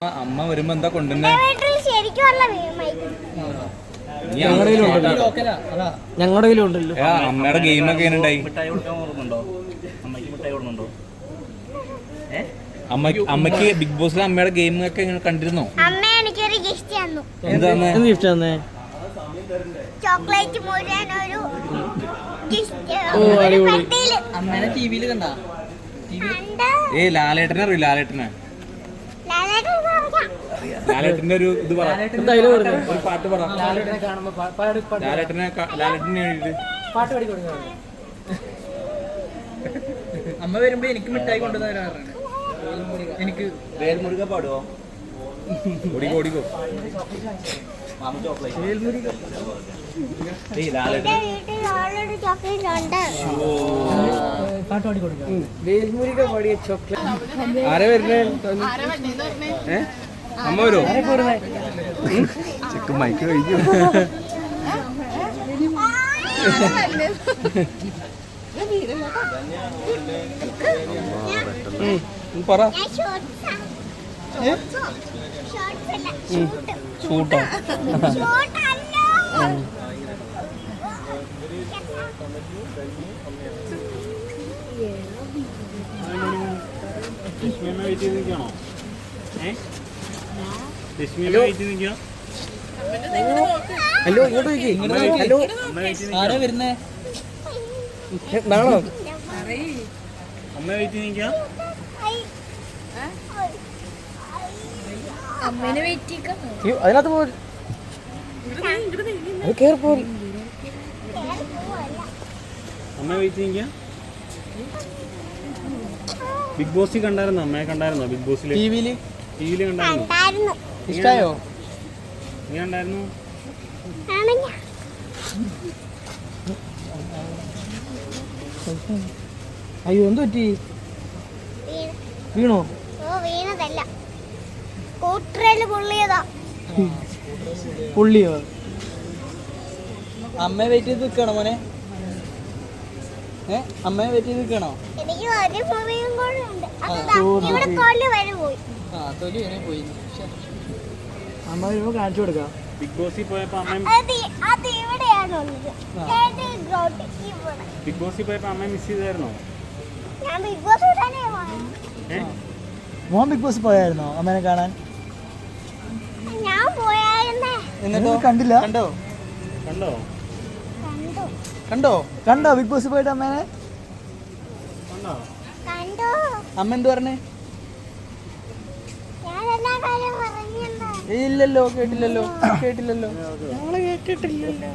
അമ്മ വരുമ്പോ എന്താ കൊണ്ടുവന്നെ? ഞങ്ങളുടെ കയ്യിലുണ്ടല്ലോ. അമ്മയുടെ ഗെയിം ഒക്കെ ഉണ്ടായി. അമ്മക്ക് ബിഗ് ബോസിലെ അമ്മയുടെ ഗെയിം ഒക്കെ കണ്ടിരുന്നോ? എന്താണ് ഗിഫ്റ്റ് തന്നെ? ചോക്ലേറ്റ് മുഴുവൻ ഒരു അമ്മേനെ ടിവിയിൽ കണ്ടാ? ലാലേട്ടനെ അറിയോ? ലാലേട്ടന്റെ ഒരു ഇത് പറ, ഒരു പാട്ട് പറ. ലാലേട്ടനെ പാട്ട് പാടി കൊടുക്കണം. അമ്മ വരുമ്പോ എനിക്ക് മിഠായി കൊണ്ടുവരാറുണ്ട്. എനിക്ക് വേൽമുരുക പാടുവോ? ഓടിക്കോ ഓടിക്കോ. പാട്ട് പാടി കൊടുക്കാം. വേൽമുരുക പാടിയ ചോക്ലേറ്റ്. ആരെ വരുന്നേ? അമ്മ വരുമോ? ചെക്ക് മൈക്ക് കഴിക്കും. പറ. ഷൂട്ടോ? ഹലോ ഇങ്ങോട്ട് ഹലോ ആരാ വരുന്നേ? നാണോ? അമ്മ വെയിറ്റ് ചെയ്തിരിക്കാം. അതിനകത്ത് പോ. കേറി പോ. അമ്മ വെയിറ്റ് ചെയ്തിരിക്കാം. ബിഗ് ബോസ് കണ്ടായിരുന്നോ? അമ്മയെ കണ്ടായിരുന്നോ ബിഗ് ബോസിൽ? ടിവിയിൽ കണ്ടായിരുന്നു. ഇഷ്ടായോ? നീ കണ്ടായിരുന്നു? അയ്യോ എന്ത് പറ്റി? വീണോ? വീണതല്ല, പുള്ളിയോ? അമ്മയെ വെയിറ്റ് ചെയ്ത് നിൽക്കണോ മോനെ? അമ്മയെ വെയിറ്റ് ചെയ്ത് നിൽക്കണോ? എനിക്ക് ഒരു മൂവിയും കൂടെ ഉണ്ട്. ഇവിടെ തൊലി വരെ പോയി. തൊലി വരെ പോയി. അമ്മ വരുമ്പോ കാണിച്ചു കൊടുക്കാം. ബിഗ് ബോസിൽ പോയപ്പോ അമ്മ ബിഗ് ബോസിൽ പോയപ്പോ അമ്മ മിസ് ചെയ്തായിരുന്നോ? മോൻ ബിഗ് ബോസ് പോയായിരുന്നോ അമ്മേനെ കാണാൻ? ഞാൻ പോയായിരുന്നേ. എന്നിട്ടോ കണ്ടില്ല? കണ്ടോ ബിഗ് ബോസ് പോയിട്ട് അമ്മേനെ? അമ്മ എന്ത് പറഞ്ഞേ? ഇല്ലല്ലോ, കേട്ടില്ലല്ലോ. ഞങ്ങള് കേട്ടിട്ടില്ലല്ലോ.